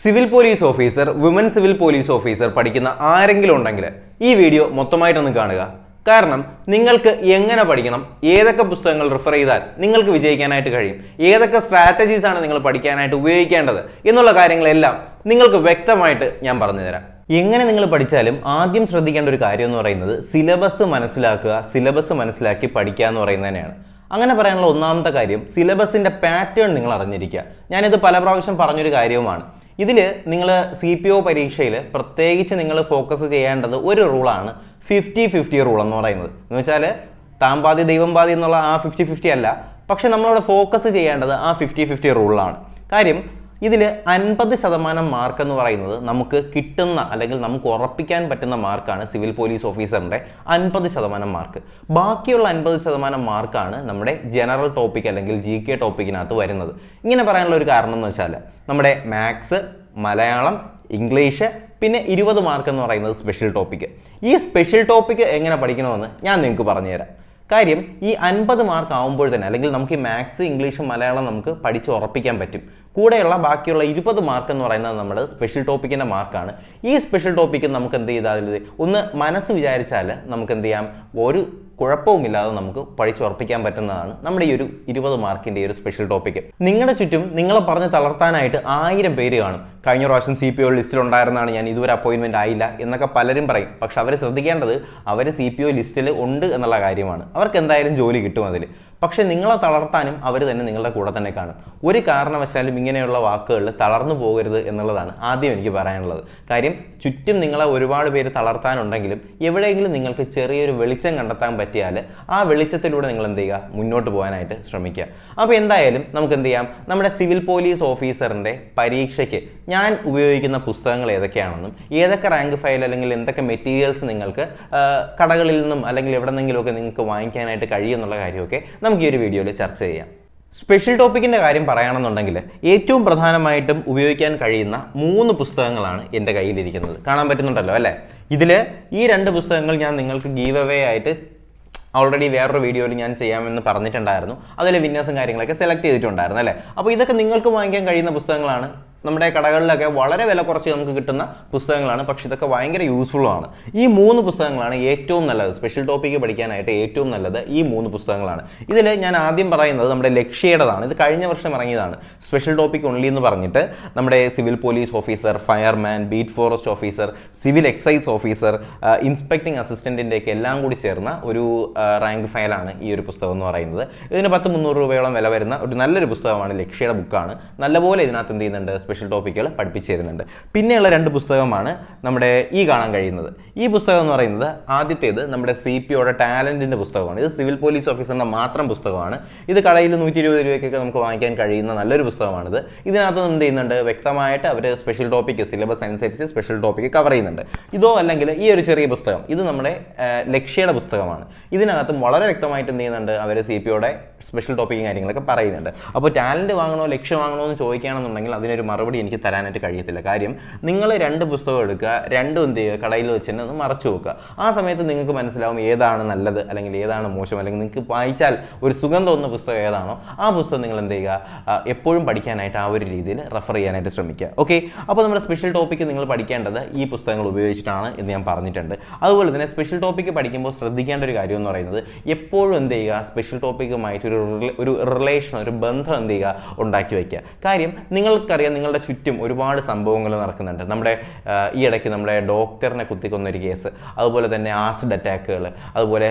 Civil police officer, woman civil police officer പഠിക്കുന്ന ആരെങ്കിലും ഉണ്ടെങ്കിൽ ഈ വീഡിയോ മൊത്തമായിട്ടൊന്ന് കാണുക. കാരണം നിങ്ങൾക്ക് എങ്ങനെ പഠിക്കണം, ഏതൊക്കെ പുസ്തകങ്ങൾ റെഫർ ചെയ്താൽ നിങ്ങൾക്ക് വിജയിക്കാനായിട്ട് കഴിയും, ഏതൊക്കെ സ്ട്രാറ്റജീസ് ആണ് നിങ്ങൾ പഠിക്കാനായിട്ട് ഉപയോഗിക്കേണ്ടത് എന്നുള്ള കാര്യങ്ങളെല്ലാം നിങ്ങൾക്ക് വ്യക്തമായിട്ട് ഞാൻ പറഞ്ഞുതരാം. എങ്ങനെ നിങ്ങൾ പഠിച്ചാലും ആദ്യം ശ്രദ്ധിക്കേണ്ട ഒരു കാര്യം എന്ന് പറയുന്നത് സിലബസ് മനസ്സിലാക്കുക, സിലബസ് മനസ്സിലാക്കി പഠിക്കുക എന്ന് പറയുന്നത് തന്നെയാണ്. അങ്ങനെ പറയാനുള്ള ഒന്നാമത്തെ കാര്യം സിലബസിന്റെ പാറ്റേൺ നിങ്ങൾ അറിഞ്ഞിരിക്കുക. ഞാനിത് പല പ്രാവശ്യം പറഞ്ഞൊരു കാര്യവുമാണ്. ഇതിൽ നിങ്ങൾ CPO പരീക്ഷയിൽ പ്രത്യേകിച്ച് നിങ്ങൾ ഫോക്കസ് ചെയ്യേണ്ടത് ഒരു റൂളാണ് 50-50 റൂൾ എന്ന് പറയുന്നത്. എന്ന് വെച്ചാൽ താൻ പാതി ദൈവം പാതി എന്നുള്ള ആ 50-50 അല്ല, പക്ഷെ നമ്മളവിടെ ഫോക്കസ് ചെയ്യേണ്ടത് ആ 50-50 റൂളിലാണ്. കാര്യം ഇതിൽ 50% മാർക്ക് എന്ന് പറയുന്നത് നമുക്ക് കിട്ടുന്ന അല്ലെങ്കിൽ നമുക്ക് ഉറപ്പിക്കാൻ പറ്റുന്ന മാർക്കാണ് സിവിൽ പോലീസ് ഓഫീസറിൻ്റെ 50% മാർക്ക്. ബാക്കിയുള്ള 50% മാർക്കാണ് നമ്മുടെ ജനറൽ ടോപ്പിക് അല്ലെങ്കിൽ GK ടോപ്പിക്കിനകത്ത് വരുന്നത്. ഇങ്ങനെ പറയാനുള്ള ഒരു കാരണം എന്ന് വെച്ചാൽ നമ്മുടെ മാത്സ്, മലയാളം, ഇംഗ്ലീഷ്, പിന്നെ 20 മാർക്ക് എന്ന് പറയുന്നത് സ്പെഷ്യൽ ടോപ്പിക്ക്. ഈ സ്പെഷ്യൽ ടോപ്പിക്ക് എങ്ങനെ പഠിക്കണമെന്ന് ഞാൻ നിങ്ങൾക്ക് പറഞ്ഞുതരാം. കാര്യം ഈ 50 മാർക്ക് ആകുമ്പോൾ തന്നെ അല്ലെങ്കിൽ നമുക്ക് ഈ മാത്സ്, ഇംഗ്ലീഷ്, മലയാളം നമുക്ക് പഠിച്ച് ഉറപ്പിക്കാൻ പറ്റും. കൂടെയുള്ള ബാക്കിയുള്ള 20 മാർക്ക് എന്ന് പറയുന്നത് നമ്മുടെ സ്പെഷ്യൽ ടോപ്പിക്കിൻ്റെ മാർക്കാണ്. ഈ സ്പെഷ്യൽ ടോപ്പിക്ക് നമുക്ക് എന്ത് ചെയ്താൽ ഒന്ന് മനസ്സ് വിചാരിച്ചാൽ നമുക്ക് എന്ത് ചെയ്യാം, ഒരു കുഴപ്പവുമില്ലാതെ നമുക്ക് പഠിച്ചുറപ്പിക്കാൻ പറ്റുന്നതാണ് നമ്മുടെ ഈ ഒരു 20 മാർക്കിൻ്റെ ഈ ഒരു സ്പെഷ്യൽ ടോപ്പിക്ക്. നിങ്ങളുടെ ചുറ്റും നിങ്ങളെ പറഞ്ഞ് തളർത്താനായിട്ട് 1000 പേര് കാണും. കഴിഞ്ഞ പ്രാവശ്യം CPO ലിസ്റ്റിലുണ്ടായിരുന്നാണ്, ഞാൻ ഇതുവരെ അപ്പോയിൻമെൻറ്റ് ആയില്ല എന്നൊക്കെ പലരും പറയും. പക്ഷെ അവർ ശ്രദ്ധിക്കേണ്ടത് അവർ CPO ലിസ്റ്റിൽ ഉണ്ട് എന്നുള്ള കാര്യമാണ്. അവർക്ക് എന്തായാലും ജോലി കിട്ടും അതിൽ. പക്ഷെ നിങ്ങളെ തളർത്താനും അവർ തന്നെ നിങ്ങളുടെ കൂടെ തന്നെ കാണും. ഒരു കാരണവശാലും ഇങ്ങനെയുള്ള വാക്കുകളിൽ തളർന്നു പോകരുത് എന്നുള്ളതാണ് ആദ്യം എനിക്ക് പറയാനുള്ളത്. കാര്യം ചുറ്റും നിങ്ങളെ ഒരുപാട് പേര് തളർത്താനുണ്ടെങ്കിലും എവിടെയെങ്കിലും നിങ്ങൾക്ക് ചെറിയൊരു വെളിച്ചം കണ്ടെത്താൻ പറ്റിയാൽ ആ വെളിച്ചത്തിലൂടെ നിങ്ങൾ എന്ത് ചെയ്യുക, മുന്നോട്ട് പോകാനായിട്ട് ശ്രമിക്കുക. അപ്പോൾ എന്തായാലും നമുക്ക് എന്ത് ചെയ്യാം, നമ്മുടെ സിവിൽ പോലീസ് ഓഫീസറിൻ്റെ പരീക്ഷയ്ക്ക് ഞാൻ ഉപയോഗിക്കുന്ന പുസ്തകങ്ങൾ ഏതൊക്കെയാണെന്നും ഏതൊക്കെ റാങ്ക് ഫയൽ അല്ലെങ്കിൽ എന്തൊക്കെ മെറ്റീരിയൽസ് നിങ്ങൾക്ക് കടകളിൽ നിന്നും അല്ലെങ്കിൽ എവിടെ നിന്നെങ്കിലുമൊക്കെ നിങ്ങൾക്ക് വാങ്ങിക്കാനായിട്ട് കഴിയുമെന്നുള്ള കാര്യമൊക്കെ നമുക്ക് ഈ ഒരു വീഡിയോയിൽ ചർച്ച ചെയ്യാം. സ്പെഷ്യൽ ടോപ്പിക്കിൻ്റെ കാര്യം പറയുകയാണെന്നുണ്ടെങ്കിൽ ഏറ്റവും പ്രധാനമായിട്ടും ഉപയോഗിക്കാൻ കഴിയുന്ന 3 പുസ്തകങ്ങളാണ് എൻ്റെ കയ്യിലിരിക്കുന്നത്. കാണാൻ പറ്റുന്നുണ്ടല്ലോ അല്ലേ? ഇതിൽ ഈ 2 പുസ്തകങ്ങൾ ഞാൻ നിങ്ങൾക്ക് ഗീവ് അവേ ആയിട്ട് ഓൾറെഡി വേറൊരു വീഡിയോയിൽ ഞാൻ ചെയ്യാമെന്ന് പറഞ്ഞിട്ടുണ്ടായിരുന്നു. അതിൽ വിന്യാസം കാര്യങ്ങളൊക്കെ സെലക്ട് ചെയ്തിട്ടുണ്ടായിരുന്നു അല്ലേ? അപ്പോൾ ഇതൊക്കെ നിങ്ങൾക്ക് വാങ്ങിക്കാൻ കഴിയുന്ന പുസ്തകങ്ങളാണ്. നമ്മുടെ കടകളിലൊക്കെ വളരെ വില കുറച്ച് നമുക്ക് കിട്ടുന്ന പുസ്തകങ്ങളാണ്. പക്ഷെ ഇതൊക്കെ ഭയങ്കര യൂസ്ഫുള്ളാണ്. ഈ 3 പുസ്തകങ്ങളാണ് ഏറ്റവും നല്ലത്. സ്പെഷ്യൽ ടോപ്പിക്ക് പഠിക്കാനായിട്ട് ഏറ്റവും നല്ലത് ഈ 3 പുസ്തകങ്ങളാണ്. ഇതിൽ ഞാൻ ആദ്യം പറയുന്നത് നമ്മുടെ ലക്ഷ്യയുടേതാണ്. ഇത് കഴിഞ്ഞ വർഷം ഇറങ്ങിയതാണ്. സ്പെഷ്യൽ ടോപ്പിക് ഓൺലി എന്ന് പറഞ്ഞിട്ട് നമ്മുടെ civil police officer, fireman, beat forest officer, civil excise officer, inspecting അസിസ്റ്റൻറ്റിൻ്റെ ഒക്കെ എല്ലാം കൂടി ചേർന്ന ഒരു റാങ്ക് ഫയലാണ് ഈ ഒരു പുസ്തകം എന്ന് പറയുന്നത്. ഇതിന് 100-300 രൂപയോളം വില വരുന്ന ഒരു നല്ലൊരു പുസ്തകമാണ്. ലക്ഷ്യയുടെ ബുക്കാണ്. നല്ലപോലെ ഇതിനകത്ത് എന്ത് ചെയ്യുന്നുണ്ട്, സ്പെഷ്യൽ ടോപ്പിക്കുകൾ പഠിപ്പിച്ചു തരുന്നുണ്ട്. പിന്നെയുള്ള 2 പുസ്തകമാണ് നമ്മുടെ ഈ കാണാൻ കഴിയുന്നത്. ഈ പുസ്തകം എന്ന് പറയുന്നത് ആദ്യത്തേത് നമ്മുടെ CPOയുടെ ടാലൻറ്റിൻ്റെ പുസ്തകമാണ്. ഇത് സിവിൽ പോലീസ് ഓഫീസറിൻ്റെ മാത്രം പുസ്തകമാണ്. ഇത് കടയിൽ 120 രൂപയ്ക്കൊക്കെ നമുക്ക് വാങ്ങിക്കാൻ കഴിയുന്ന നല്ലൊരു പുസ്തകമാണിത്. ഇതിനകത്ത് എന്ത് ചെയ്യുന്നുണ്ട്, വ്യക്തമായിട്ട് അവർ സ്പെഷ്യൽ ടോപ്പിക്ക് സിലബസ് അനുസരിച്ച് സ്പെഷ്യൽ ടോപ്പിക്ക് കവർ ചെയ്യുന്നുണ്ട്. ഇതോ അല്ലെങ്കിൽ ഈ ഒരു ചെറിയ പുസ്തകം, ഇത് നമ്മുടെ ലക്ഷ്യയുടെ പുസ്തകമാണ്. ഇതിനകത്തും വളരെ വ്യക്തമായിട്ട് എന്ത് ചെയ്യുന്നുണ്ട്, അവർ CPOയുടെ സ്പെഷ്യൽ ടോപ്പിക്കും കാര്യങ്ങളൊക്കെ പറയുന്നുണ്ട്. അപ്പോൾ ടാലൻറ്റ് വാങ്ങണോ ലക്ഷ്യം വാങ്ങണോ എന്ന് ചോദിക്കുകയാണെന്നുണ്ടെങ്കിൽ അതിനൊരു മറുപടി എനിക്ക് തരാനായിട്ട് കഴിയത്തില്ല. കാര്യം നിങ്ങൾ 2 പുസ്തകം എടുക്കുക, 2 എന്ത് ചെയ്യുക, കടയിൽ വെച്ച് തന്നെ ഒന്ന് മറച്ചു വെക്കുക. ആ സമയത്ത് നിങ്ങൾക്ക് മനസ്സിലാവും ഏതാണ് നല്ലത് അല്ലെങ്കിൽ ഏതാണ് മോശം, അല്ലെങ്കിൽ നിങ്ങൾക്ക് വായിച്ചാൽ ഒരു സുഖം തോന്നുന്ന പുസ്തകം ഏതാണോ ആ പുസ്തകം നിങ്ങൾ എന്ത് ചെയ്യുക, എപ്പോഴും പഠിക്കാനായിട്ട് ആ ഒരു രീതിയിൽ റെഫർ ചെയ്യാനായിട്ട് ശ്രമിക്കുക. ഓക്കെ, അപ്പോൾ നമ്മുടെ സ്പെഷ്യൽ ടോപ്പിക്ക് നിങ്ങൾ പഠിക്കേണ്ടത് ഈ പുസ്തകങ്ങൾ ഉപയോഗിച്ചിട്ടാണ് എന്ന് ഞാൻ പറഞ്ഞിട്ടുണ്ട്. അതുപോലെ തന്നെ സ്പെഷ്യൽ ടോപ്പിക്ക് പഠിക്കുമ്പോൾ ശ്രദ്ധിക്കേണ്ട ഒരു കാര്യം എന്ന് പറയുന്നത് എപ്പോഴും എന്ത് ചെയ്യുക, സ്പെഷ്യൽ ടോപ്പിക്കുമായിട്ട് ഒരു റിലേഷൻ, ഒരു ബന്ധം എന്ത് ചെയ്യുക, ഉണ്ടാക്കി വയ്ക്കുക. കാര്യം നിങ്ങൾക്കറിയാം നിങ്ങളുടെ ചുറ്റും ഒരുപാട് സംഭവങ്ങൾ നടക്കുന്നുണ്ട്. നമ്മുടെ ഈ ഇടയ്ക്ക് നമ്മുടെ ഡോക്ടറിനെ കുത്തിക്കൊന്നൊരു കേസ്, അതുപോലെ തന്നെ ആസിഡ് അറ്റാക്കുകൾ, അതുപോലെ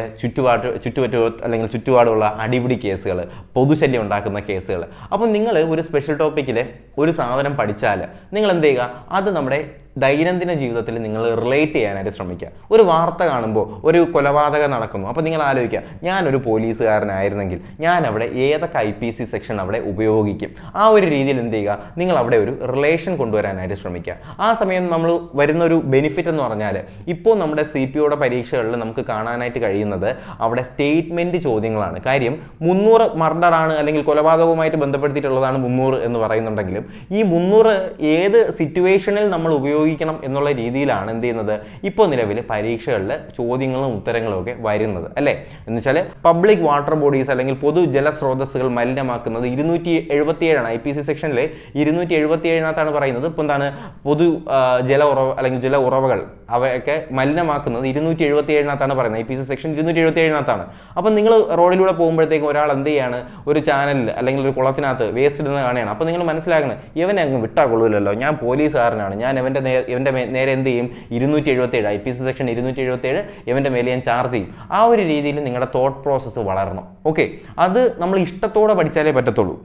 അല്ലെങ്കിൽ ചുറ്റുപാടുള്ള അടിപിടി കേസുകൾ, പൊതുശല്യം ഉണ്ടാക്കുന്ന കേസുകൾ. അപ്പം നിങ്ങൾ ഒരു സ്പെഷ്യൽ ടോപ്പിക്കിൽ ഒരു സാധനം പഠിച്ചാൽ നിങ്ങൾ എന്ത് ചെയ്യുക, അത് നമ്മുടെ ദൈനംദിന ജീവിതത്തിൽ നിങ്ങൾ റിലേറ്റ് ചെയ്യാനായിട്ട് ശ്രമിക്കുക. ഒരു വാർത്ത കാണുമ്പോൾ ഒരു കൊലപാതകം നടക്കുന്നു, അപ്പോൾ നിങ്ങൾ ആലോചിക്കുക, ഞാനൊരു പോലീസുകാരനായിരുന്നെങ്കിൽ ഞാൻ അവിടെ ഏതൊക്കെ IPC സെക്ഷൻ അവിടെ ഉപയോഗിക്കും. ആ ഒരു രീതിയിൽ എന്ത് ചെയ്യുക, നിങ്ങൾ അവിടെ ഒരു റിലേഷൻ കൊണ്ടുവരാനായിട്ട് ശ്രമിക്കുക. ആ സമയം നമ്മൾ വരുന്നൊരു ബെനിഫിറ്റ് എന്ന് പറഞ്ഞാൽ ഇപ്പോൾ നമ്മുടെ CPOയുടെ പരീക്ഷകളിൽ നമുക്ക് കാണാനായിട്ട് കഴിയുന്നത് അവിടെ സ്റ്റേറ്റ്മെൻറ്റ് ചോദ്യങ്ങളാണ്. കാര്യം 300 മർഡറാണ് അല്ലെങ്കിൽ കൊലപാതകവുമായിട്ട് ബന്ധപ്പെടുത്തിയിട്ടുള്ളതാണ് 300 എന്ന് പറയുന്നുണ്ടെങ്കിലും ഈ 300 ഏത് സിറ്റുവേഷനിൽ നമ്മൾ ഉപയോഗിക്കണം എന്നുള്ള രീതിയിലാണ് എന്ത് ചെയ്യുന്നത് ഇപ്പോൾ നിലവിൽ പരീക്ഷകളിൽ ചോദ്യങ്ങളും ഉത്തരങ്ങളും ഒക്കെ വരുന്നത് അല്ലേ. എന്ന് വെച്ചാൽ പബ്ലിക് വാട്ടർ ബോഡീസ് അല്ലെങ്കിൽ പൊതു ജലസ്രോതസ്സുകൾ മലിനമാക്കുന്നത് 277 IPC സെക്ഷനിൽ 277 പറയുന്നത്. ഇപ്പോൾ എന്താണ് പൊതു ജല ഉറവ അല്ലെങ്കിൽ ജല ഉറവകൾ അവയൊക്കെ മലിനമാക്കുന്നത് 277 പറയുന്നത്. IPC section 277. അപ്പം നിങ്ങൾ റോഡിലൂടെ പോകുമ്പോഴത്തേക്കും ഒരാൾ എന്ത് ചെയ്യാണ്, ഒരു ചാനലിൽ അല്ലെങ്കിൽ ഒരു കുളത്തിനകത്ത് വേസ്റ്റ് ഇടുന്ന കാണുകയാണ്. അപ്പോൾ നിങ്ങൾ മനസ്സിലാക്കണം, ഇവനെ അങ്ങ് വിട്ടാൽ കൊള്ളില്ലല്ലോ, ഞാൻ പോലീസുകാരനാണ്, ഞാൻ ഇവൻ്റെ നേരെ എന്ത് ചെയ്യും, 277 IPC സെക്ഷൻ 277 ഇവൻ്റെ മേലെ ഞാൻ ചാർജ് ചെയ്യും. ആ ഒരു രീതിയിൽ നിങ്ങളുടെ തോട്ട് പ്രോസസ്സ് വളരണം. ഓക്കെ, അത് നമ്മൾ ഇഷ്ടത്തോടെ പഠിച്ചാലേ പറ്റത്തുള്ളൂ.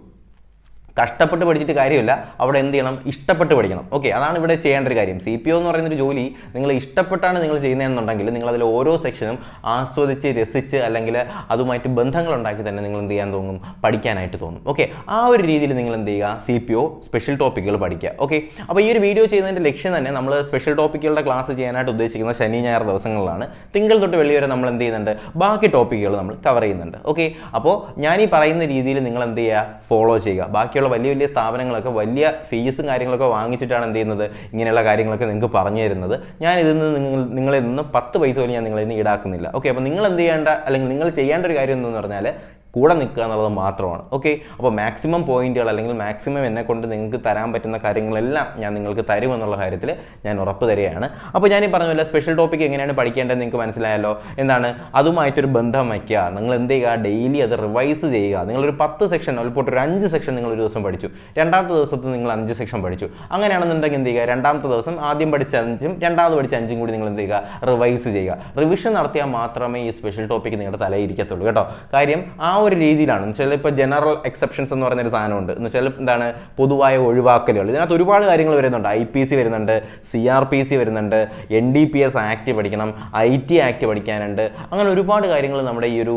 കഷ്ടപ്പെട്ട് പഠിച്ചിട്ട് കാര്യമില്ല, അവിടെ എന്ത് ചെയ്യണം, ഇഷ്ടപ്പെട്ട് പഠിക്കണം. ഓക്കെ, അതാണ് ഇവിടെ ചെയ്യേണ്ട ഒരു കാര്യം. CPO എന്ന് പറയുന്നൊരു ജോലി നിങ്ങൾ ഇഷ്ടപ്പെട്ടാണ് നിങ്ങൾ ചെയ്യുന്നതെന്നുണ്ടെങ്കിൽ നിങ്ങൾ അതിൽ ഓരോ സെക്ഷനും ആസ്വദിച്ച് രസിച്ച് അല്ലെങ്കിൽ അതുമായിട്ട് ബന്ധങ്ങളുണ്ടാക്കി തന്നെ നിങ്ങൾ എന്ത് ചെയ്യാൻ തോന്നും, പഠിക്കാനായിട്ട് തോന്നും. ഓക്കെ, ആ ഒരു രീതിയിൽ നിങ്ങൾ എന്ത് ചെയ്യുക, CPO സ്പെഷ്യൽ ടോപ്പിക്കുകൾ പഠിക്കുക. ഓക്കെ, അപ്പോൾ ഈ ഒരു വീഡിയോ ചെയ്യുന്നതിൻ്റെ ലക്ഷ്യം തന്നെ നമ്മൾ സ്പെഷ്യൽ ടോപ്പിക്കുകളുടെ ക്ലാസ് ചെയ്യാനായിട്ട് ഉദ്ദേശിക്കുന്ന ശനി ഞായർ ദിവസങ്ങളിലാണ്. തിങ്കൾ തൊട്ട് വെള്ളി വരെ നമ്മൾ എന്ത് ചെയ്യുന്നുണ്ട്, ബാക്കി ടോപ്പിക്കുകൾ നമ്മൾ കവർ ചെയ്യുന്നുണ്ട്. ഓക്കെ, അപ്പോൾ ഞാൻ ഈ പറയുന്ന രീതിയിൽ നിങ്ങൾ എന്ത് ചെയ്യുക, ഫോളോ ചെയ്യുക. ബാക്കിയുള്ള വലിയ വലിയ സ്ഥാപനങ്ങളൊക്കെ വലിയ ഫീസും കാര്യങ്ങളൊക്കെ വാങ്ങിച്ചിട്ടാണ് എന്ത് ചെയ്യുന്നത്, ഇങ്ങനെയുള്ള കാര്യങ്ങളൊക്കെ നിങ്ങൾക്ക് പറഞ്ഞു തരുന്നത്. ഞാൻ ഇതിൽ നിന്ന് നിങ്ങളിൽ നിന്ന് 10 പൈസ പോലും ഞാൻ നിങ്ങളിൽ നിന്ന് ഈടാക്കുന്നില്ല. ഓക്കെ, അപ്പോൾ നിങ്ങൾ എന്ത് ചെയ്യേണ്ട അല്ലെങ്കിൽ നിങ്ങൾ ചെയ്യേണ്ട ഒരു കാര്യം എന്തെന്ന് പറഞ്ഞാൽ കൂടെ നിൽക്കുക എന്നുള്ളത് മാത്രമാണ്. ഓക്കെ, അപ്പോൾ മാക്സിമം പോയിന്റുകൾ അല്ലെങ്കിൽ മാക്സിമം എന്നെ കൊണ്ട് നിങ്ങൾക്ക് തരാൻ പറ്റുന്ന കാര്യങ്ങളെല്ലാം ഞാൻ നിങ്ങൾക്ക് തരുമെന്നുള്ള കാര്യത്തിൽ ഞാൻ ഉറപ്പ് തരികയാണ്. അപ്പോൾ ഞാൻ ഈ പറഞ്ഞ സ്പെഷ്യൽ ടോപ്പിക് എങ്ങനെയാണ് പഠിക്കേണ്ടത് നിങ്ങൾക്ക് മനസ്സിലായല്ലോ. എന്താണ്, അതുമായിട്ടൊരു ബന്ധം വയ്ക്കുക. നിങ്ങൾ എന്ത് ചെയ്യുക, ഡെയിലി അത് റിവൈസ് ചെയ്യുക. നിങ്ങളൊരു 10 സെക്ഷൻ ഇപ്പോൾ ഒരു 5 സെക്ഷൻ നിങ്ങൾ ഒരു ദിവസം പഠിച്ചു, രണ്ടാമത്തെ ദിവസത്തിൽ നിങ്ങൾ 5 സെക്ഷൻ പഠിച്ചു. അങ്ങനെയാണെന്നുണ്ടെങ്കിൽ എന്ത് ചെയ്യുക, രണ്ടാമത്തെ ദിവസം ആദ്യം പഠിച്ച 5ഉം രണ്ടാമത് പഠിച്ച 5ഉം കൂടി നിങ്ങൾ എന്ത് ചെയ്യുക, റിവൈസ് ചെയ്യുക. റിവിഷൻ നടത്തിയാൽ മാത്രമേ ഈ സ്പെഷ്യൽ ടോപ്പിക് നിങ്ങളുടെ തലയിൽ ഇരിക്കത്തുള്ളൂ കേട്ടോ. കാര്യം ആ ഒരു രീതിയിലാണ്. എന്ന് വെച്ചാൽ ഇപ്പോൾ ജനറൽ എക്സെപ്ഷൻസ് എന്ന് പറയുന്നൊരു സാധനമുണ്ട്. എന്ന് വെച്ചാൽ എന്താണ്, പൊതുവായ ഒഴിവാക്കലുകൾ. ഇതിനകത്ത് ഒരുപാട് കാര്യങ്ങൾ വരുന്നുണ്ട്. IPC വരുന്നുണ്ട്, CRPC വരുന്നുണ്ട്, NDPS ആക്ട് പഠിക്കണം, IT ആക്ട് പഠിക്കാനുണ്ട്. അങ്ങനെ ഒരുപാട് കാര്യങ്ങൾ നമ്മുടെ ഈ ഒരു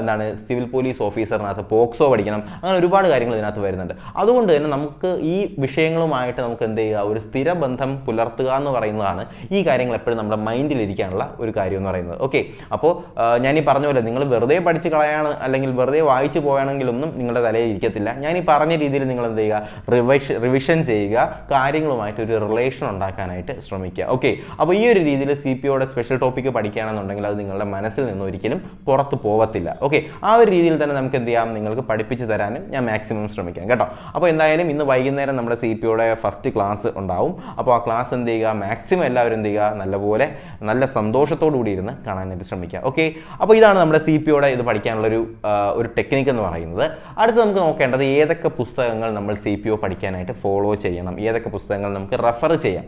എന്താണ് സിവിൽ പോലീസ് ഓഫീസറിനകത്ത് പോക്സോ പഠിക്കണം. അങ്ങനെ ഒരുപാട് കാര്യങ്ങൾ ഇതിനകത്ത് വരുന്നുണ്ട്. അതുകൊണ്ട് തന്നെ നമുക്ക് ഈ വിഷയങ്ങളുമായിട്ട് നമുക്ക് എന്ത് ചെയ്യുക, ഒരു സ്ഥിര ബന്ധം പുലർത്തുക എന്ന് പറയുന്നതാണ് ഈ കാര്യങ്ങൾ എപ്പോഴും നമ്മുടെ മൈൻഡിലിരിക്കാനുള്ള ഒരു കാര്യം എന്ന് പറയുന്നത്. ഓക്കെ, അപ്പോൾ ഞാൻ ഈ പറഞ്ഞ പോലെ നിങ്ങൾ വെറുതെ പഠിച്ച് കളയാണ് അല്ലെങ്കിൽ വെറുതെ വായിച്ചു പോയാണെങ്കിലൊന്നും നിങ്ങളുടെ തലയിൽ ഇരിക്കത്തില്ല. ഞാൻ ഈ പറഞ്ഞ രീതിയിൽ നിങ്ങൾ എന്ത് ചെയ്യുക, റിവിഷൻ ചെയ്യുക, കാര്യങ്ങളുമായിട്ട് ഒരു റിലേഷൻ ഉണ്ടാക്കാനായിട്ട് ശ്രമിക്കുക. ഓക്കെ, അപ്പോൾ ഈ ഒരു രീതിയിൽ CPOയുടെ സ്പെഷ്യൽ ടോപ്പിക്ക് പഠിക്കുകയാണെന്നുണ്ടെങ്കിൽ അത് നിങ്ങളുടെ മനസ്സിൽ നിന്ന് ഒരിക്കലും പുറത്ത് പോകത്തില്ല. ഓക്കെ, ആ ഒരു രീതിയിൽ തന്നെ നമുക്ക് എന്ത് ചെയ്യാം, നിങ്ങൾക്ക് പഠിപ്പിച്ച് തരാനും ഞാൻ മാക്സിമം ശ്രമിക്കാം കേട്ടോ. അപ്പോൾ എന്തായാലും ഇന്ന് വൈകുന്നേരം നമ്മുടെ CPOയുടെ ഫസ്റ്റ് ക്ലാസ് ഉണ്ടാവും. അപ്പോൾ ആ ക്ലാസ് എന്ത് ചെയ്യുക, മാക്സിമം എല്ലാവരും എന്ത് ചെയ്യുക, നല്ലപോലെ നല്ല സന്തോഷത്തോടു കൂടി ഇരുന്ന് കാണാനായിട്ട് ശ്രമിക്കുക. ഓക്കെ, അപ്പോൾ ഇതാണ് നമ്മുടെ CPOയുടെ ഇത് പഠിക്കാനുള്ളൊരു ടെക്നിക്ക് എന്ന് പറയുന്നത്. അടുത്ത് നമുക്ക് നോക്കേണ്ടത് ഏതൊക്കെ പുസ്തകങ്ങൾ നമ്മൾ CPO പഠിക്കാനായിട്ട് ഫോളോ ചെയ്യണം, ഏതൊക്കെ പുസ്തകങ്ങൾ നമുക്ക് റെഫർ ചെയ്യാം.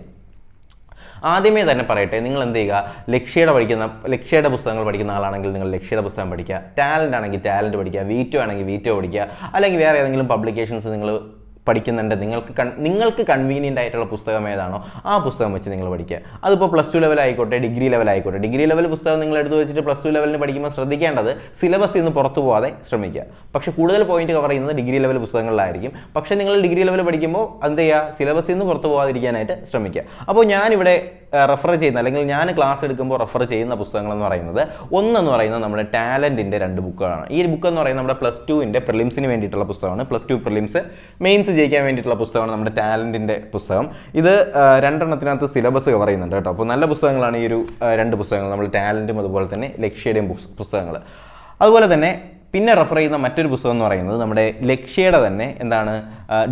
ആദ്യമേ തന്നെ പറയട്ടെ, നിങ്ങൾ എന്ത് ചെയ്യുക, ലക്ഷ്യയുടെ പുസ്തകങ്ങൾ പഠിക്കുന്ന ആളാണെങ്കിൽ നിങ്ങൾ ലക്ഷ്യയുടെ പുസ്തകം പഠിക്കുക, ടാലൻ്റ് ആണെങ്കിൽ ടാലൻ്റ് പഠിക്കുക, വീറ്റോ ആണെങ്കിൽ വീറ്റോ പഠിക്കുക, അല്ലെങ്കിൽ വേറെ ഏതെങ്കിലും പബ്ലിക്കേഷൻസ് നിങ്ങൾ പഠിക്കുന്നുണ്ട്, നിങ്ങൾക്ക് കൺവീനിയൻ്റ് ആയിട്ടുള്ള പുസ്തകം ഏതാണോ ആ പുസ്തകം വെച്ച് നിങ്ങൾ പഠിക്കുക. അതിപ്പോൾ +2 ലെവൽ ആയിക്കോട്ടെ, ഡിഗ്രി ലെവൽ ആയിക്കോട്ടെ. ഡിഗ്രി ലെവൽ പുസ്തകം നിങ്ങൾ എടുത്ത് വെച്ചിട്ട് +2 ലെവലിന് പഠിക്കുമ്പോൾ ശ്രദ്ധിക്കേണ്ടത് സിലബസിൽ നിന്ന് പുറത്തു പോകാതെ ശ്രമിക്കുക. പക്ഷേ കൂടുതൽ പോയിന്റ് കവർ ചെയ്യുന്നത് ഡിഗ്രി ലെവൽ പുസ്തകങ്ങളിലായിരിക്കും. പക്ഷേ നിങ്ങൾ ഡിഗ്രി ലെവൽ പഠിക്കുമ്പോൾ എന്ത് ചെയ്യുക, സിലബസിൽ നിന്ന് പുറത്തു പോകാതിരിക്കാനായിട്ട് ശ്രമിക്കുക. അപ്പോൾ ഞാനിവിടെ റെഫർ ചെയ്യുന്ന അല്ലെങ്കിൽ ഞാൻ ക്ലാസ് എടുക്കുമ്പോൾ റെഫർ ചെയ്യുന്ന പുസ്തകങ്ങൾ എന്ന് പറയുന്നത് ഒന്നെന്ന് പറയുന്നത് നമ്മുടെ ടാലൻറ്റിൻ്റെ 2 ബുക്കുകളാണ്. ഈ ബുക്ക് എന്ന് പറയുന്നത് നമ്മുടെ +2ൻ്റെ പ്രിലിംസിന് വേണ്ടിയിട്ടുള്ള പുസ്തകമാണ്. +2 പ്രിലിംസ് മെയിൻസ് ജയിക്കാൻ വേണ്ടിയിട്ടുള്ള പുസ്തകമാണ് നമ്മുടെ ടാലൻറ്റിൻ്റെ പുസ്തകം. ഇത് 2 എണ്ണത്തിനകത്ത് സിലബസ് കവർ ചെയ്യുന്നുണ്ട് കേട്ടോ. അപ്പോൾ നല്ല പുസ്തകങ്ങളാണ് ഈ ഒരു 2 പുസ്തകങ്ങൾ, നമ്മൾ ടാലൻറ്റും അതുപോലെ തന്നെ ലക്ഷ്യയുടെയും പുസ്തകങ്ങൾ. അതുപോലെ തന്നെ പിന്നെ റെഫർ ചെയ്യുന്ന മറ്റൊരു പുസ്തകം എന്ന് പറയുന്നത് നമ്മുടെ ലക്ഷ്യയുടെ തന്നെ എന്താണ്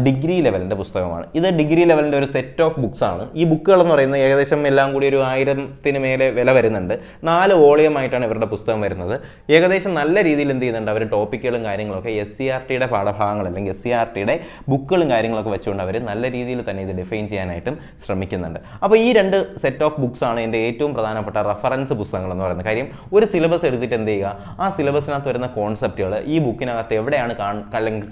ഡിഗ്രി ലെവലിൻ്റെ പുസ്തകമാണ്. ഇത് ഡിഗ്രി ലെവലിൻ്റെ ഒരു സെറ്റ് ഓഫ് ബുക്സ് ആണ്. ഈ ബുക്കുകൾ എന്ന് പറയുന്നത് ഏകദേശം എല്ലാം കൂടി ഒരു 1000-ന് മേലെ വില വരുന്നുണ്ട്. 4 വോളിയം ആയിട്ടാണ് ഇവരുടെ പുസ്തകം വരുന്നത്. ഏകദേശം നല്ല രീതിയിൽ എന്ത് ചെയ്യുന്നുണ്ട്, അവർ ടോപ്പിക്കുകളും കാര്യങ്ങളൊക്കെ SCRTയുടെ പാഠഭാഗങ്ങൾ അല്ലെങ്കിൽ SCRTയുടെ ബുക്കുകളും കാര്യങ്ങളൊക്കെ വെച്ചുകൊണ്ട് അവർ നല്ല രീതിയിൽ തന്നെ ഇത് ഡിഫൈൻ ചെയ്യാനായിട്ടും ശ്രമിക്കുന്നുണ്ട്. അപ്പോൾ ഈ 2 സെറ്റ് ഓഫ് ബുക്സ് ആണ് എൻ്റെ ഏറ്റവും പ്രധാനപ്പെട്ട റെഫറൻസ് പുസ്തകങ്ങൾ എന്ന് പറയുന്നത്. കാര്യം ഒരു സിലബസ് എടുത്തിട്ട് എന്ത് ചെയ്യുക, ആ സിലബസിനകത്ത് വരുന്ന കോൺസെപ്റ്റുകൾ ഈ ബുക്കിനകത്ത് എവിടെയാണ്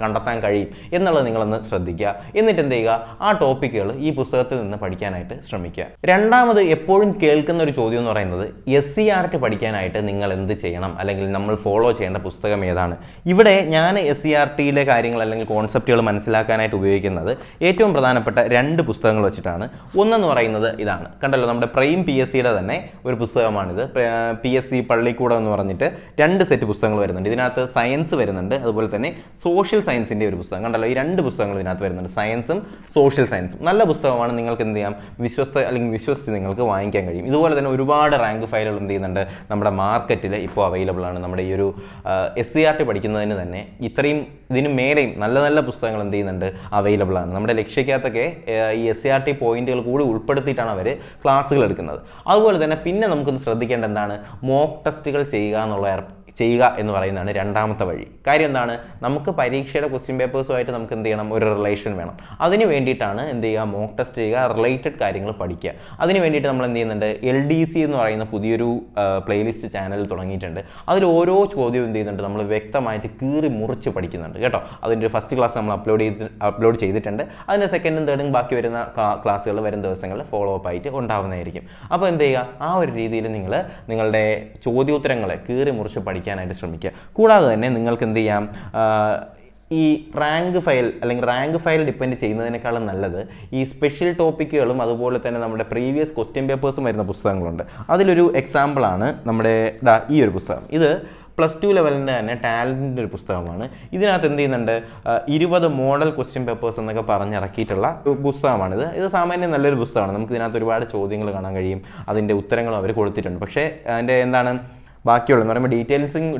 കണ്ടെത്താൻ കഴിയും എന്നുള്ളത് നിങ്ങളൊന്ന് ശ്രദ്ധിക്കുക. എന്നിട്ട് എന്ത് ചെയ്യുക, ആ ടോപ്പിക്കുകൾ ഈ പുസ്തകത്തിൽ നിന്ന് പഠിക്കാനായിട്ട് ശ്രമിക്കുക. രണ്ടാമത് എപ്പോഴും കേൾക്കുന്ന ഒരു ചോദ്യം എന്ന് പറയുന്നത് SCRT പഠിക്കാനായിട്ട് നിങ്ങൾ എന്ത് ചെയ്യണം, അല്ലെങ്കിൽ നമ്മൾ ഫോളോ ചെയ്യേണ്ട പുസ്തകം ഏതാണ്. ഇവിടെ ഞാൻ SCRTയിലെ കാര്യങ്ങൾ അല്ലെങ്കിൽ കോൺസെപ്റ്റുകൾ മനസ്സിലാക്കാനായിട്ട് ഉപയോഗിക്കുന്നത് ഏറ്റവും പ്രധാനപ്പെട്ട 2 പുസ്തകങ്ങൾ വെച്ചിട്ടാണ്. ഒന്നെന്ന് പറയുന്നത് ഇതാണ്, കണ്ടല്ലോ, നമ്മുടെ പ്രൈം PSCയുടെ തന്നെ ഒരു പുസ്തകമാണിത്. PSC പള്ളിക്കൂടം എന്ന് പറഞ്ഞിട്ട് 2 സെറ്റ് പുസ്തകങ്ങൾ വരുന്നുണ്ട്. ഇതിനകത്ത് സയൻസ് വരുന്നുണ്ട്, അതുപോലെ തന്നെ സോഷ്യൽ സയൻസിൻ്റെ ഒരു പുസ്തകം കണ്ടല്ലോ. ഈ രണ്ട് പുസ്തകങ്ങൾ ഇതിനകത്ത് വരുന്നുണ്ട്, സയൻസും സോഷ്യൽ സയൻസും. നല്ല പുസ്തകമാണ്, നിങ്ങൾക്ക് എന്ത് ചെയ്യാം, വിശ്വസിച്ച് നിങ്ങൾക്ക് വാങ്ങിക്കാൻ കഴിയും. ഇതുപോലെ തന്നെ ഒരുപാട് റാങ്ക് ഫയലുകൾ എന്ത് ചെയ്യുന്നുണ്ട് നമ്മുടെ മാർക്കറ്റിൽ ഇപ്പോൾ അവൈലബിൾ ആണ്. നമ്മുടെ ഈ ഒരു SCRT പഠിക്കുന്നതിന് തന്നെ ഇത്രയും ഇതിന് മേലെയും നല്ല നല്ല പുസ്തകങ്ങൾ എന്ത് ചെയ്യുന്നുണ്ട് അവൈലബിൾ ആണ്. നമ്മുടെ ലക്ഷ്യക്കകത്തൊക്കെ ഈ SCRT പോയിന്റുകൾ കൂടി ഉൾപ്പെടുത്തിയിട്ടാണ് അവർ ക്ലാസ്സുകൾ എടുക്കുന്നത്. അതുപോലെ തന്നെ പിന്നെ നമുക്കൊന്ന് ശ്രദ്ധിക്കേണ്ട എന്താണ്, മോക്ക് ടെസ്റ്റുകൾ ചെയ്യുക എന്ന് പറയുന്നതാണ് രണ്ടാമത്തെ വഴി. കാര്യം എന്താണ്, നമുക്ക് പരീക്ഷയുടെ ക്വസ്റ്റ്യൻ പേപ്പേഴ്സുമായിട്ട് നമുക്ക് എന്ത് ചെയ്യണം, ഒരു റിലേഷൻ വേണം. അതിന് വേണ്ടിയിട്ടാണ് എന്ത് ചെയ്യുക, മോക്ക് ടെസ്റ്റ് ചെയ്യുക, റിലേറ്റഡ് കാര്യങ്ങൾ പഠിക്കുക. അതിന് വേണ്ടിയിട്ട് നമ്മൾ എന്ത് ചെയ്യുന്നുണ്ട്, LDC എന്ന് പറയുന്ന പുതിയൊരു പ്ലേലിസ്റ്റ് ചാനൽ തുടങ്ങിയിട്ടുണ്ട്. അതിൽ ഓരോ ചോദ്യവും എന്ത് ചെയ്യുന്നുണ്ട്, നമ്മൾ വ്യക്തമായിട്ട് കീറി മുറിച്ച് പഠിക്കുന്നുണ്ട് കേട്ടോ. അതിൻ്റെ ഫസ്റ്റ് ക്ലാസ് നമ്മൾ അപ്ലോഡ് ചെയ്തിട്ടുണ്ട്. അതിൻ്റെ സെക്കൻഡും തേർഡും ബാക്കി വരുന്ന ക്ലാസ്സുകൾ വരും ദിവസങ്ങളിൽ ഫോളോ അപ്പ് ആയിട്ട് ഉണ്ടാവുന്നതായിരിക്കും. അപ്പോൾ എന്ത് ചെയ്യുക, ആ ഒരു രീതിയിൽ നിങ്ങൾ നിങ്ങളുടെ ചോദ്യോത്തരങ്ങളെ കീറി മുറിച്ച് പഠിക്കാനായിട്ട് ശ്രമിക്കുക. കൂടാതെ തന്നെ നിങ്ങൾക്ക് എന്ത് ചെയ്യാം, ഈ റാങ്ക് ഫയൽ ഡിപ്പെൻഡ് ചെയ്യുന്നതിനേക്കാളും നല്ലത് ഈ സ്പെഷ്യൽ ടോപ്പിക്കുകളും അതുപോലെ തന്നെ നമ്മുടെ പ്രീവിയസ് ക്വസ്റ്റ്യൻ പേപ്പേഴ്സും വരുന്ന പുസ്തകങ്ങളുണ്ട്. അതിലൊരു എക്സാമ്പിളാണ് നമ്മുടെ ഈ ഒരു പുസ്തകം. ഇത് +2 ലെവലിൻ്റെ തന്നെ ടാലൻറ്റിൻ്റെ ഒരു പുസ്തകമാണ്. ഇതിനകത്ത് എന്ത് ചെയ്യുന്നുണ്ട്, 20 മോഡൽ ക്വസ്റ്റ്യൻ പേപ്പേഴ്സ് എന്നൊക്കെ പറഞ്ഞിറക്കിയിട്ടുള്ള പുസ്തകമാണിത്. ഇത് സാമാന്യം നല്ലൊരു പുസ്തകമാണ്. നമുക്ക് ഇതിനകത്ത് ഒരുപാട് ചോദ്യങ്ങൾ കാണാൻ കഴിയും, അതിൻ്റെ ഉത്തരങ്ങളും അവർ കൊടുത്തിട്ടുണ്ട്. പക്ഷേ അതിൻ്റെ എന്താണ് ബാക്കിയുള്ളതെന്ന് പറയുമ്പോൾ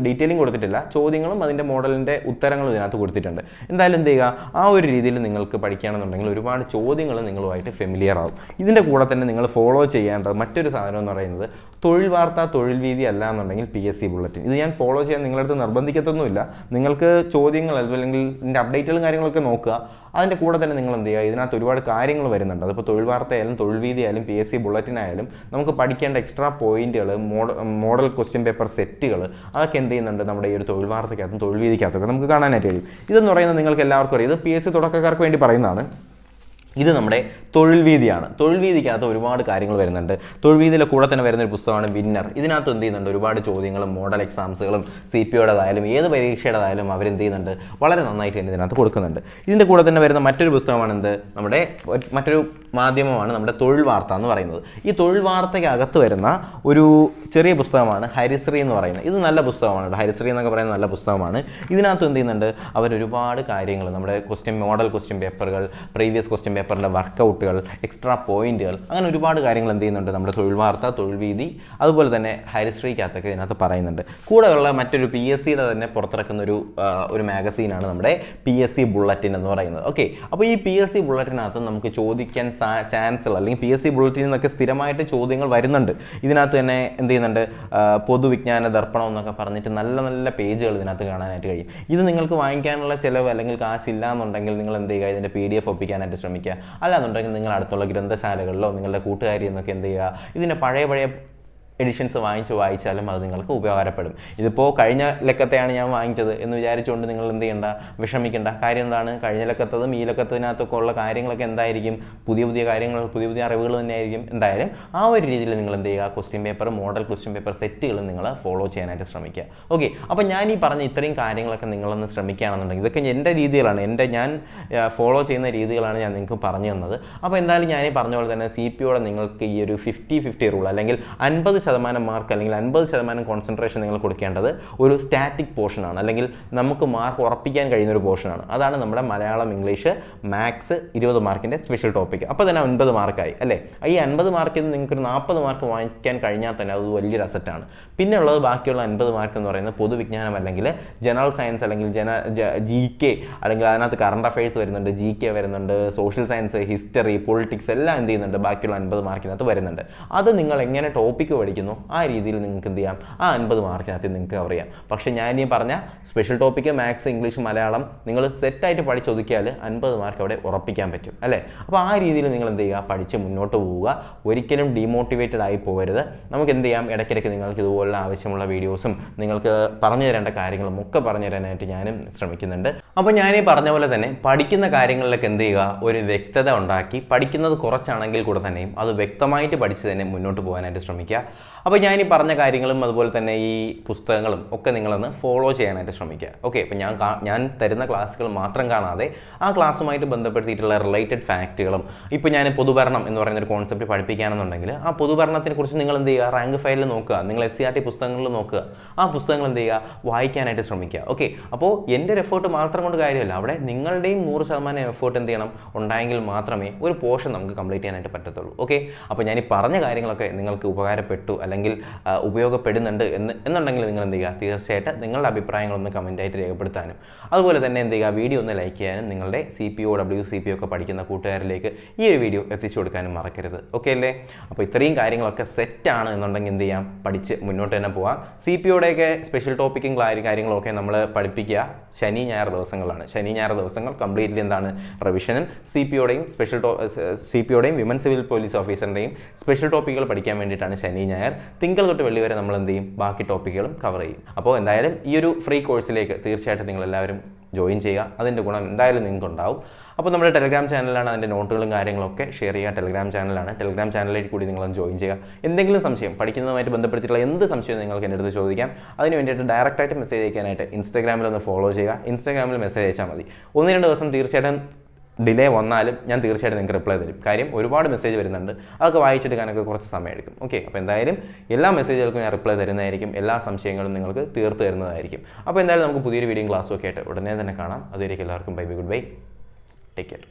ഡീറ്റെയിലിംഗ് കൊടുത്തിട്ടില്ല, ചോദ്യങ്ങളും അതിൻ്റെ മോഡലിൻ്റെ ഉത്തരങ്ങളും ഇതിനകത്ത് കൊടുത്തിട്ടുണ്ട്. എന്തായാലും എന്ത് ചെയ്യുക, ആ ഒരു രീതിയിൽ നിങ്ങൾക്ക് പഠിക്കുകയാണെന്നുണ്ടെങ്കിൽ ഒരുപാട് ചോദ്യങ്ങൾ നിങ്ങളുമായിട്ട് ഫെമിലിയർ ആവും. ഇതിൻ്റെ കൂടെ തന്നെ നിങ്ങൾ ഫോളോ ചെയ്യേണ്ടത് മറ്റൊരു സാധനം എന്ന് പറയുന്നത് തൊഴിൽ വാർത്ത, തൊഴിൽ വീതി അല്ല എന്നുണ്ടെങ്കിൽ PSC ബുള്ളറ്റിൻ. ഇത് ഞാൻ ഫോളോ ചെയ്യാൻ നിങ്ങളടുത്ത് നിർബന്ധിക്കത്തൊന്നുമില്ല. നിങ്ങൾക്ക് ചോദ്യങ്ങൾ അല്ലെങ്കിൽ ഇതിൻ്റെ അപ്ഡേറ്റുകളും കാര്യങ്ങളൊക്കെ നോക്കുക. അതിൻ്റെ കൂടെ തന്നെ നിങ്ങൾ എന്ത് ചെയ്യുക, ഇതിനകത്ത് ഒരുപാട് കാര്യങ്ങൾ വരുന്നുണ്ട്. അതിപ്പോൾ തൊഴിൽ വാർത്തയായാലും തൊഴിൽ വീതി ആയാലും PSC ബുള്ളറ്റിനായാലും നമുക്ക് പഠിക്കേണ്ട എക്സ്ട്രാ പോയിന്റുകൾ, മോഡൽ ക്വസ്റ്റ്യൻ പേപ്പർ സെറ്റുകൾ, അതൊക്കെ എന്ത് ചെയ്യുന്നുണ്ട് നമ്മുടെ ഈ ഒരു തൊഴിൽ വാർത്തയ്ക്കകത്തും തൊഴിൽ വീതിക്കകത്തൊക്കെ നമുക്ക് കാണാനായിട്ട് കഴിയും. ഇതെന്ന് പറയുന്നത് നിങ്ങൾക്ക് എല്ലാവർക്കും അറിയാം, ഇത് PSC തുടക്കക്കാർക്ക് വേണ്ടി പറയുന്നതാണ്. ഇത് നമ്മുടെ തൊഴിൽ വീതിയാണ്. തൊഴിൽ വീതിക്കകത്ത് ഒരുപാട് കാര്യങ്ങൾ വരുന്നുണ്ട്. തൊഴിൽ വീതിയിലെ കൂടെ തന്നെ വരുന്നൊരു പുസ്തകമാണ് വിന്നർ. ഇതിനകത്ത് എന്ത് ചെയ്യുന്നുണ്ട്, ഒരുപാട് ചോദ്യങ്ങളും മോഡൽ എക്സാംസുകളും CPOയുടേതായാലും ഏത് പരീക്ഷയുടേതായാലും അവരെന്ത് ചെയ്യുന്നുണ്ട്, വളരെ നന്നായിട്ട് തന്നെ ഇതിനകത്ത് കൊടുക്കുന്നുണ്ട്. ഇതിൻ്റെ കൂടെ തന്നെ വരുന്ന മറ്റൊരു പുസ്തകമാണ് നമ്മുടെ മറ്റൊരു മാധ്യമമാണ് നമ്മുടെ തൊഴിൽ വാർത്ത എന്ന് പറയുന്നത്. ഈ തൊഴിൽ വാർത്തയ്ക്കകത്ത് വരുന്ന ഒരു ചെറിയ പുസ്തകമാണ് ഹരിശ്രീ എന്ന് പറയുന്നത്. ഇത് നല്ല പുസ്തകമാണ്. ഹരിശ്രീ എന്നൊക്കെ പറയുന്ന നല്ല പുസ്തകമാണ്. ഇതിനകത്ത് എന്ത് ചെയ്യുന്നുണ്ട്, അവരൊരുപാട് കാര്യങ്ങൾ നമ്മുടെ മോഡൽ ക്വസ്റ്റ്യൻ പേപ്പറുകൾ, പ്രീവിയസ് ക്വസ്റ്റ്യൻ പേപ്പറിൻ്റെ വർക്കൗട്ടുകൾ, എക്സ്ട്രാ പോയിന്റുകൾ, അങ്ങനെ ഒരുപാട് കാര്യങ്ങൾ എന്ത് ചെയ്യുന്നുണ്ട് നമ്മുടെ തൊഴിൽ വാർത്ത, തൊഴിൽ വീതി, അതുപോലെ തന്നെ ഹരിശ്രീക്കകത്തൊക്കെ ഇതിനകത്ത് പറയുന്നുണ്ട്. കൂടെയുള്ള മറ്റൊരു PSCയുടെ തന്നെ പുറത്തിറക്കുന്ന ഒരു മാഗസീനാണ് നമ്മുടെ PSC ബുള്ളറ്റിൻ എന്ന് പറയുന്നത്. ഓക്കെ, അപ്പോൾ ഈ PSC ബുള്ളറ്റിനകത്ത് നമുക്ക് ചോദിക്കാൻ ചാൻസുള്ള അല്ലെങ്കിൽ PSC ബുള്ളറ്റിൽ നിന്നൊക്കെ സ്ഥിരമായിട്ട് ചോദ്യങ്ങൾ വരുന്നുണ്ട്. ഇതിനകത്ത് തന്നെ എന്ത് ചെയ്യുന്നുണ്ട്, പൊതുവിജ്ഞാന ദർപ്പണം എന്നൊക്കെ പറഞ്ഞിട്ട് നല്ല നല്ല പേജുകൾ ഇതിനകത്ത് കാണാനായിട്ട് കഴിയും. ഇത് നിങ്ങൾക്ക് വാങ്ങിക്കാനുള്ള ചിലവ് അല്ലെങ്കിൽ കാശില്ല എന്നുണ്ടെങ്കിൽ നിങ്ങൾ എന്ത് ചെയ്യുക, ഇതിൻ്റെ PDF ഒപ്പിക്കാനായിട്ട് ശ്രമിക്കുക. അല്ലാന്നുണ്ടെങ്കിൽ നിങ്ങൾ അടുത്തുള്ള ഗ്രന്ഥശാലകളിലോ നിങ്ങളുടെ കൂട്ടുകാരി എന്നൊക്കെ എന്ത് ചെയ്യുക, ഇതിൻ്റെ പഴയ എഡിഷൻസ് വായിച്ചാലും അത് നിങ്ങൾക്ക് ഉപകാരപ്പെടും. ഇതിപ്പോൾ കഴിഞ്ഞ ലക്കത്തെയാണ് ഞാൻ വാങ്ങിച്ചത് എന്ന് വിചാരിച്ചുകൊണ്ട് നിങ്ങൾ എന്ത് ചെയ്യേണ്ട, വിഷമിക്കേണ്ട. കാര്യം എന്താണ്, കഴിഞ്ഞ ലക്കത്തതും ഈ ലക്കത്തിനകത്തൊക്കെ ഉള്ള കാര്യങ്ങളൊക്കെ എന്തായിരിക്കും, പുതിയ കാര്യങ്ങൾ, പുതിയ അറിവുകൾ തന്നെയായിരിക്കും. എന്തായാലും ആ ഒരു രീതിയിൽ നിങ്ങൾ എന്ത് ചെയ്യുക, question paper, model question paper സെറ്റുകൾ നിങ്ങൾ ഫോളോ ചെയ്യാനായിട്ട് ശ്രമിക്കുക. ഓക്കെ, അപ്പോൾ ഞാൻ ഈ പറഞ്ഞ ഇത്രയും കാര്യങ്ങളൊക്കെ നിങ്ങളൊന്ന് ശ്രമിക്കുകയാണെന്നുണ്ടെങ്കിൽ, ഇതൊക്കെ എൻ്റെ രീതികളാണ്, ഞാൻ ഫോളോ ചെയ്യുന്ന രീതികളാണ് ഞാൻ നിങ്ങൾക്ക് പറഞ്ഞു തന്നത്. അപ്പോൾ എന്തായാലും ഞാൻ ഈ പറഞ്ഞ പോലെ തന്നെ CPOയുടെ നിങ്ങൾക്ക് ഈ ഒരു 50-50 റൂൾ അല്ലെങ്കിൽ 50% മാർക്ക് അല്ലെങ്കിൽ 50% കോൺസെൻട്രേഷൻ നിങ്ങൾ കൊടുക്കേണ്ടത് ഒരു സ്റ്റാറ്റിക് പോർഷനാണ്, അല്ലെങ്കിൽ നമുക്ക് മാർക്ക് ഉറപ്പിക്കാൻ കഴിയുന്ന ഒരു പോർഷനാണ്. അതാണ് നമ്മുടെ മലയാളം, ഇംഗ്ലീഷ്, മാത്സ് 20 മാർക്കിൻ്റെ സ്പെഷ്യൽ ടോപ്പിക്. അപ്പോൾ തന്നെ 50 മാർക്കായി അല്ലേ. ഈ 50 മാർക്കിൽ നിന്ന് നിങ്ങൾക്കൊരു 40 മാർക്ക് വാങ്ങിക്കാൻ കഴിഞ്ഞാൽ തന്നെ അത് വലിയൊരു അസറ്റാണ്. പിന്നെ ഉള്ളത് ബാക്കിയുള്ള 50 മാർക്ക് എന്ന് പറയുന്നത് പൊതുവിജ്ഞാനം അല്ലെങ്കിൽ ജനറൽ സയൻസ് അല്ലെങ്കിൽ GK, അല്ലെങ്കിൽ അതിനകത്ത് കറണ്ട് അഫയേഴ്സ് വരുന്നുണ്ട്, GK വരുന്നുണ്ട്, സോഷ്യൽ സയൻസ്, ഹിസ്റ്ററി, പൊളിറ്റിക്സ് എല്ലാം എന്ത് ചെയ്യുന്നുണ്ട് ബാക്കിയുള്ള 50 മാർക്കിനകത്ത് വരുന്നുണ്ട്. അത് നിങ്ങൾ എങ്ങനെ ടോപ്പിക്ക് പഠിക്കുന്നു ആ രീതിയിൽ നിങ്ങൾക്ക് എന്ത് ചെയ്യാം, ആ 50 മാർക്കിനകത്ത് നിങ്ങൾക്ക് കവർ ചെയ്യാം. പക്ഷേ ഞാൻ ഈ പറഞ്ഞ special topic maths, English, Malayalam നിങ്ങൾ സെറ്റായിട്ട് പഠിച്ചൊതുക്കിയാൽ 50 മാർക്ക് അവിടെ ഉറപ്പിക്കാൻ പറ്റും അല്ലേ. അപ്പോൾ ആ രീതിയിൽ നിങ്ങൾ എന്ത് ചെയ്യുക, പഠിച്ച് മുന്നോട്ട് പോവുക. ഒരിക്കലും ഡീമോട്ടിവേറ്റഡ് ആയി പോകരുത്. നമുക്ക് എന്ത് ചെയ്യാം, ഇടയ്ക്കിടയ്ക്ക് നിങ്ങൾക്ക് ഇതുപോലുള്ള ആവശ്യമുള്ള വീഡിയോസും നിങ്ങൾക്ക് പറഞ്ഞു തരേണ്ട കാര്യങ്ങളും ഒക്കെ പറഞ്ഞു തരാനായിട്ട് ഞാനും ശ്രമിക്കുന്നുണ്ട്. അപ്പോൾ ഞാൻ ഈ പറഞ്ഞ പോലെ തന്നെ പഠിക്കുന്ന കാര്യങ്ങളിലൊക്കെ എന്ത് ചെയ്യുക, ഒരു വ്യക്തത ഉണ്ടാക്കി പഠിക്കുന്നത് കുറച്ചാണെങ്കിൽ കൂടെ തന്നെയും അത് വ്യക്തമായിട്ട് പഠിച്ച് തന്നെ മുന്നോട്ട് പോകാനായിട്ട് ശ്രമിക്കുക. അപ്പോൾ ഞാൻ ഈ പറഞ്ഞ കാര്യങ്ങളും അതുപോലെ തന്നെ ഈ പുസ്തകങ്ങളും ഒക്കെ നിങ്ങളൊന്ന് ഫോളോ ചെയ്യാനായിട്ട് ശ്രമിക്കുക. ഓക്കെ, അപ്പോൾ ഞാൻ തരുന്ന ക്ലാസ്സുകൾ മാത്രം കാണാതെ ആ ക്ലാസ്സുമായിട്ട് ബന്ധപ്പെടുത്തിയിട്ടുള്ള റിലേറ്റഡ് ഫാക്റ്റുകളും, ഇപ്പോൾ ഞാൻ പൊതുഭരണം എന്ന് പറയുന്ന ഒരു കോൺസെപ്റ്റ് പഠിപ്പിക്കുകയാണെന്നുണ്ടെങ്കിൽ ആ പൊതുഭരണത്തിനെ കുറിച്ച് നിങ്ങൾ എന്ത് ചെയ്യുക, റാങ്ക് ഫയലിൽ നോക്കുക, നിങ്ങൾ SCRT പുസ്തകങ്ങളിൽ നോക്കുക, ആ പുസ്തകങ്ങൾ എന്ത് ചെയ്യുക, വായിക്കാനായിട്ട് ശ്രമിക്കുക. ഓക്കെ, അപ്പോൾ എൻ്റെ ഒരു എഫേർട്ട് മാത്രം കൊണ്ട് കാര്യമല്ല, അവിടെ നിങ്ങളുടെയും 100% എഫേർട്ട് എന്ത് ചെയ്യണം ഉണ്ടായെങ്കിൽ മാത്രമേ ഒരു പോർഷൻ നമുക്ക് കംപ്ലീറ്റ് ചെയ്യാനായിട്ട് പറ്റത്തുള്ളൂ. ഓക്കെ, അപ്പോൾ ഞാൻ ഈ പറഞ്ഞ കാര്യങ്ങളൊക്കെ നിങ്ങൾക്ക് ഉപകാരപ്പെട്ടു അല്ലെങ്കിൽ ഉപയോഗപ്പെടുന്നുണ്ട് എന്നുണ്ടെങ്കിൽ നിങ്ങൾ എന്ത് ചെയ്യുക, തീർച്ചയായിട്ടും നിങ്ങളുടെ അഭിപ്രായങ്ങളൊന്ന് കമൻറ്റായിട്ട് രേഖപ്പെടുത്താനും അതുപോലെ തന്നെ എന്ത് ചെയ്യുക, വീഡിയോ ഒന്ന് ലൈക്ക് ചെയ്യാനും നിങ്ങളുടെ CPO WCPO ഒക്കെ പഠിക്കുന്ന കൂട്ടുകാരിലേക്ക് ഈ ഒരു വീഡിയോ എത്തിച്ചു കൊടുക്കാനും മറക്കരുത്. ഓക്കെ അല്ലേ? അപ്പോൾ ഇത്രയും കാര്യങ്ങളൊക്കെ സെറ്റാണ് എന്നുണ്ടെങ്കിൽ എന്ത് ചെയ്യാം, പഠിച്ച് മുന്നോട്ട് തന്നെ പോവാം. CPOയുടെയൊക്കെ സ്പെഷ്യൽ ടോപ്പിക്കും കാര്യങ്ങളൊക്കെ നമ്മൾ പഠിപ്പിക്കുക ശനി ഞായർ ദിവസങ്ങളാണ്. ശനി ഞായർ ദിവസങ്ങൾ കംപ്ലീറ്റ്ലി എന്താണ്, റിവിഷനും CPOയുടെയും വിമൻ സിവിൽ പോലീസ് ഓഫീസറിൻ്റെയും സ്പെഷ്യൽ ടോപ്പിക്കുകൾ പഠിക്കാൻ വേണ്ടിയിട്ടാണ് ശനി ഞായർ. തിങ്കൾ തൊട്ട് വെള്ളി വരെ നമ്മൾ എന്ത് ചെയ്യും, ബാക്കി ടോപ്പിക്കുകളും കവർ ചെയ്യും. അപ്പോൾ എന്തായാലും ഈ ഒരു ഫ്രീ കോഴ്സിലേക്ക് തീർച്ചയായിട്ടും നിങ്ങളെല്ലാവരും ജോയിൻ ചെയ്യുക. അതിൻ്റെ ഗുണം എന്തായാലും നിങ്ങൾക്ക് ഉണ്ടാവും. അപ്പോൾ നമ്മുടെ ടെലഗ്രാം ചാനലാണ്, അതിൻ്റെ നോട്ടുകളും കാര്യങ്ങളൊക്കെ ഷെയർ ചെയ്യുക. ടെലഗ്രാം ചാനലാണ്, ടെലഗ്രാം ചാനലിലേക്ക് കൂടി നിങ്ങളൊന്ന് ജോയിൻ ചെയ്യുക. എന്തെങ്കിലും സംശയം, പഠിക്കുന്നതുമായിട്ട് ബന്ധപ്പെടുത്തിയിട്ടുള്ള എന്ത് സംശയം നിങ്ങൾക്ക് എൻ്റെ അടുത്ത് ചോദിക്കാം. അതിന് വേണ്ടിയിട്ട് ഡയറക്റ്റായിട്ട് മെസ്സേജ് അയക്കാനായിട്ട് ഇൻസ്റ്റാഗ്രാമിൽ ഒന്ന് ഫോളോ ചെയ്യുക. ഇൻസ്റ്റാഗ്രാമിൽ മെസ്സേജ് അയച്ചാൽ മതി. 1-2 ദിവസം തീർച്ചയായിട്ടും ഡിലേ വന്നാലും ഞാൻ തീർച്ചയായിട്ടും നിങ്ങൾക്ക് റിപ്ലൈ തരും. കാര്യം ഒരുപാട് മെസ്സേജ് വരുന്നുണ്ട്, അതൊക്കെ വായിച്ചെടുക്കാനൊക്കെ കുറച്ച് സമയം എടുക്കും. ഓക്കെ, അപ്പോൾ എന്തായാലും എല്ലാ മെസ്സേജുകൾക്കും ഞാൻ റിപ്ലൈ തരുന്നതായിരിക്കും, എല്ലാ സംശയങ്ങളും നിങ്ങൾക്ക് തീർത്ത് തരുന്നതായിരിക്കും. അപ്പോൾ എന്തായാലും നമുക്ക് പുതിയൊരു വീഡിയോ ക്ലാസ്സും ഒക്കെ ആയിട്ട് ഉടനെ തന്നെ കാണാം. അതുവരേക്കും എല്ലാവർക്കും bye bye, good bye, take care.